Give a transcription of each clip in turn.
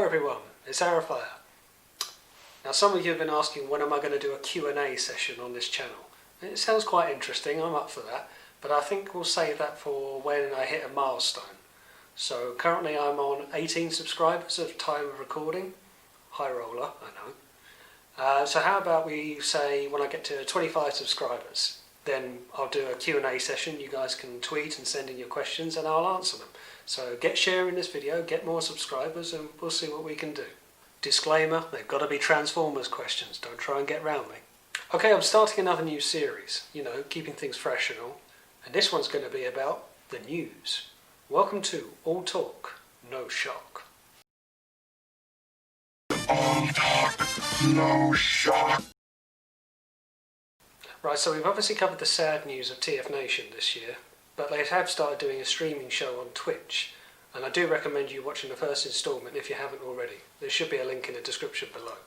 everyone, it's Arafire. Now some of you have been asking when am I going to do a Q&A session on this channel. It sounds quite interesting, I'm up for that, but I think we'll save that for when I hit a milestone. So currently I'm on 18 subscribers at the time of recording. High roller, I know. So how about we say when I get to 25 subscribers, then I'll do a Q&A session. You guys can tweet and send in your questions and I'll answer them. So get sharing this video, get more subscribers, and we'll see what we can do. Disclaimer, they've got to be Transformers questions, don't try and get round me. Okay, I'm starting another new series, you know, keeping things fresh and all. And this one's going to be about the news. Welcome to All Talk, No Shock. All talk, no shock. Right, so we've obviously covered the sad news of TF Nation this year, but they have started doing a streaming show on Twitch, and I do recommend you watching the first instalment if you haven't already. There should be a link in the description below.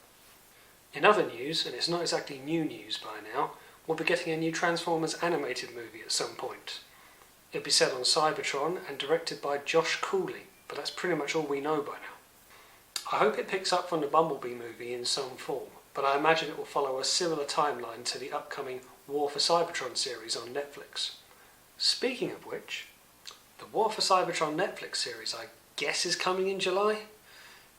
In other news, and it's not exactly new news by now, we'll be getting a new Transformers animated movie at some point. It'll be set on Cybertron and directed by Josh Cooley, but that's pretty much all we know by now. I hope it picks up from the Bumblebee movie in some form, but I imagine it will follow a similar timeline to the upcoming War for Cybertron series on Netflix. Speaking of which, the War for Cybertron Netflix series I guess is coming in July?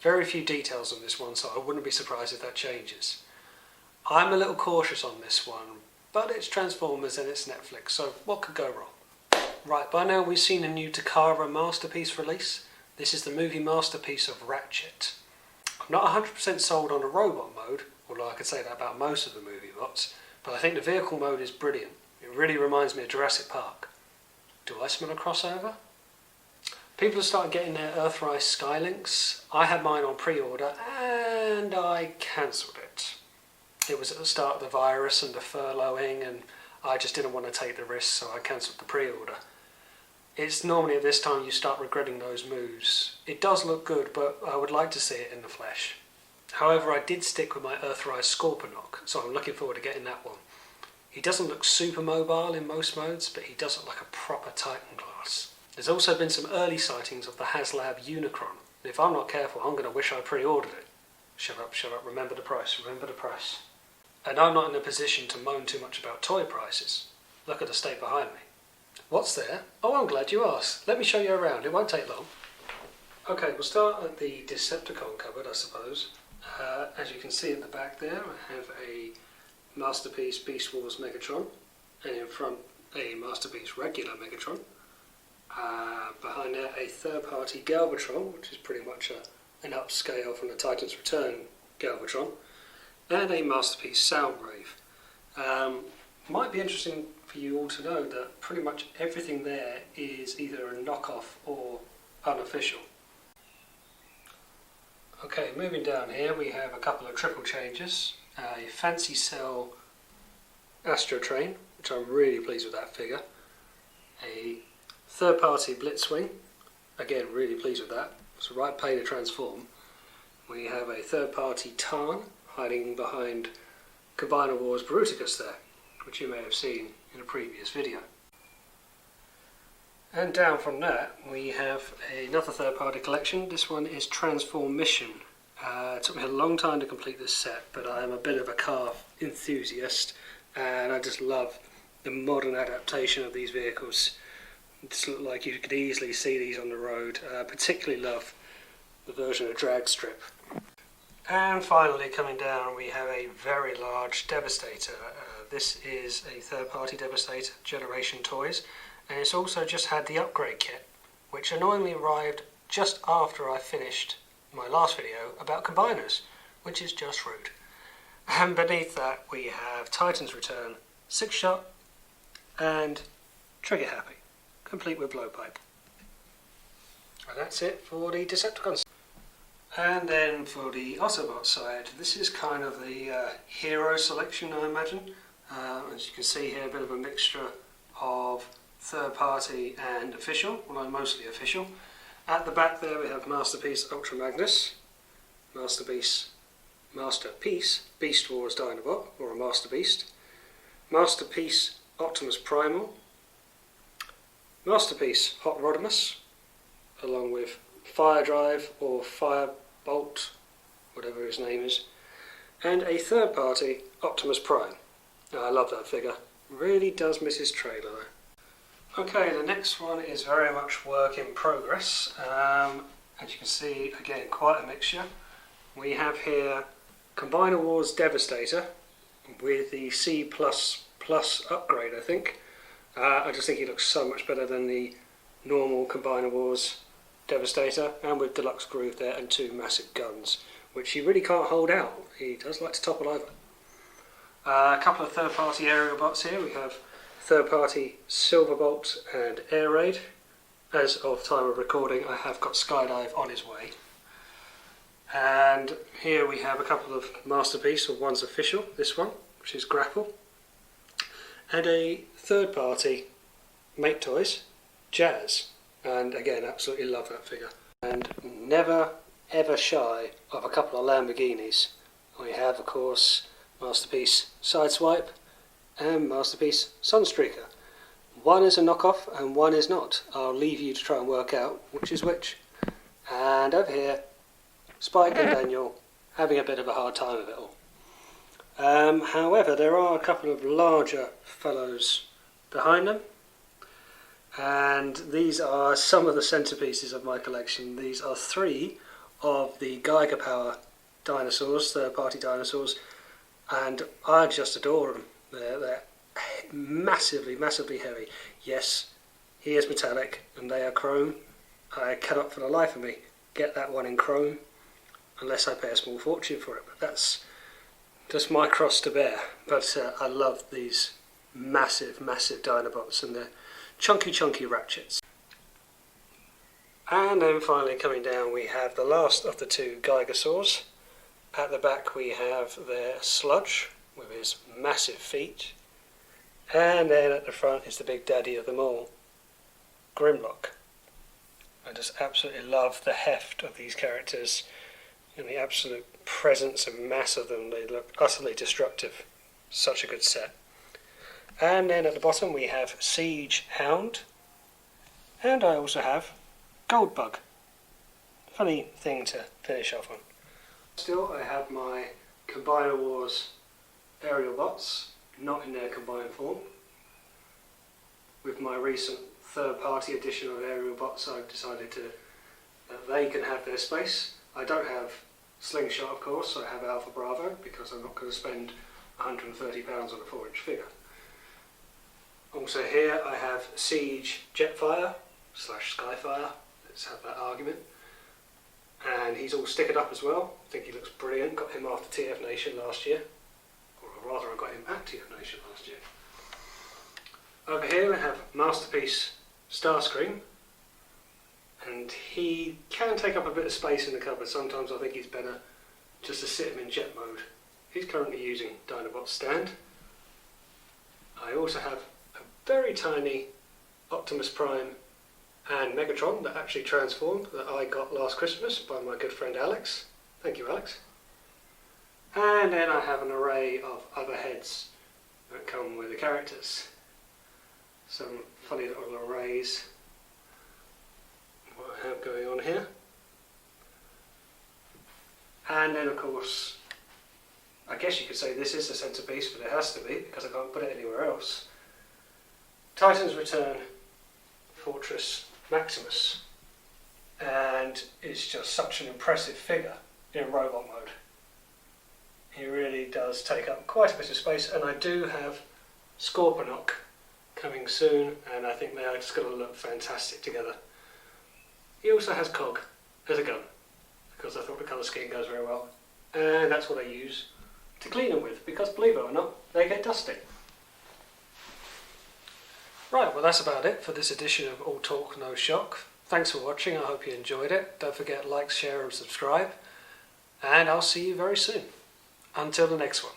Very few details on this one, so I wouldn't be surprised if that changes. I'm a little cautious on this one, but it's Transformers and it's Netflix, so what could go wrong? Right, by now we've seen a new Takara Masterpiece release. This is the movie masterpiece of Ratchet. I'm not 100% sold on a robot mode, although I could say that about most of the movie bots, but I think the vehicle mode is brilliant. It really reminds me of Jurassic Park. Do I smell a crossover? People have started getting their Earthrise Skylinks. I had mine on pre-order and I cancelled it. It was at the start of the virus and the furloughing, and I just didn't want to take the risk, so I cancelled the pre-order. It's normally at this time you start regretting those moves. It does look good, but I would like to see it in the flesh. However, I did stick with my Earthrise Scorponok, so I'm looking forward to getting that one. He doesn't look super mobile in most modes, but he does look like a proper Titan class. There's also been some early sightings of the HasLab Unicron, and if I'm not careful, I'm going to wish I pre-ordered it. Shut up, remember the price, remember the price. And I'm not in a position to moan too much about toy prices. Look at the state behind me. What's there? Oh, I'm glad you asked. Let me show you around, it won't take long. Okay, we'll start at the Decepticon cupboard, I suppose. As you can see at the back there, I have a Masterpiece Beast Wars Megatron, and in front a Masterpiece regular Megatron. Behind there a third-party Galvatron, which is pretty much an upscale from the Titan's Return Galvatron, and a Masterpiece Soundwave. Might be interesting for you all to know that pretty much everything there is either a knockoff or unofficial. Okay, moving down here we have a couple of triple changes. A Fancy Cell Astrotrain, which I'm really pleased with that figure. A third-party Blitzwing, again really pleased with that. It's the right pay to transform. We have a third-party Tarn hiding behind Combiner Wars Bruticus there, which you may have seen in a previous video. And down from that we have another third-party collection. This one is Transform Mission. It took me a long time to complete this set, but I am a bit of a car enthusiast and I just love the modern adaptation of these vehicles. It just look like you could easily see these on the road. Particularly love the version of Dragstrip. And finally, coming down, we have a very large Devastator. This is a third-party Devastator, Generation Toys, and it's also just had the upgrade kit, which annoyingly arrived just after I finished my last video about combiners, which is just rude. And beneath that we have Titan's Return, 6-shot, and Trigger Happy, complete with blowpipe. And that's it for the Decepticons. And then for the Autobot side, this is kind of the hero selection, I imagine. As you can see here, a bit of a mixture of third party and official, although mostly official. At the back there we have Masterpiece Ultra Magnus, Masterpiece Beast Wars Dinobot, or a Master Beast, Masterpiece Optimus Primal, Masterpiece Hot Rodimus, along with Fire Drive or Fire Bolt, whatever his name is, and a third party Optimus Prime. Now, I love that figure. Really does miss his trailer though. Okay, the next one is very much work in progress. As you can see, again, quite a mixture. We have here Combiner Wars Devastator with the C++ upgrade, I think. I just think he looks so much better than the normal Combiner Wars Devastator, and with Deluxe Groove there and two massive guns, which he really can't hold out. He does like to topple over. A couple of third-party aerial bots here. We have third-party Silverbolt and Air Raid. As of time of recording, I have got Skydive on his way. And here we have a couple of Masterpiece, or one's official, this one, which is Grapple. And a third-party Make Toys, Jazz. And again, absolutely love that figure. And never ever shy of a couple of Lamborghinis. We have, of course, Masterpiece Sideswipe and Masterpiece Sunstreaker. One is a knockoff and one is not. I'll leave you to try and work out which is which. And over here, Spike and Daniel having a bit of a hard time of it all. However, there are a couple of larger fellows behind them. And these are some of the centerpieces of my collection. These are three of the Geiger Power dinosaurs, third-party dinosaurs, and I just adore them. They're massively, massively heavy. Yes, he is metallic and they are chrome. I cannot for the life of me get that one in chrome unless I pay a small fortune for it, but that's just my cross to bear. But I love these massive, massive Dinobots and their chunky ratchets. And then finally coming down we have the last of the two Gigasaurs. At the back we have their Sludge with his massive feet. And then at the front is the big daddy of them all, Grimlock. I just absolutely love the heft of these characters and the absolute presence and mass of them. They look utterly destructive. Such a good set. And then at the bottom we have Siege Hound. And I also have Goldbug. Funny thing to finish off on. Still, I have my Combiner Wars aerial bots, not in their combined form. With my recent third-party edition of aerial bots, I've decided that they can have their space. I don't have Slingshot, of course. I have Alpha Bravo because I'm not going to spend £130 on a 4-inch figure. Also here I have Siege Jetfire / Skyfire. Let's have that argument. And he's all stickered up as well. I think he looks brilliant. Got him after TF Nation last year. Or rather, I got him at TF Nation last year. Over here we have Masterpiece Starscream. And he can take up a bit of space in the cupboard. Sometimes I think he's better just to sit him in jet mode. He's currently using Dinobot stand. I also have a very tiny Optimus Prime and Megatron that actually transformed that I got last Christmas by my good friend Alex. Thank you, Alex. And then I have an array of other heads that come with the characters. Some funny little arrays. What I have going on here. And then of course, I guess you could say this is the centerpiece, but it has to be because I can't put it anywhere else. Titans Return Fortress Maximus, and it's just such an impressive figure in robot mode. He really does take up quite a bit of space, and I do have Scorponok coming soon, and I think they are just going to look fantastic together. He also has Cog as a gun, because I thought the colour scheme goes very well, and that's what I use to clean them with, because believe it or not, they get dusty. Right, well that's about it for this edition of All Talk No Shock. Thanks for watching, I hope you enjoyed it. Don't forget to like, share and subscribe. And I'll see you very soon. Until the next one.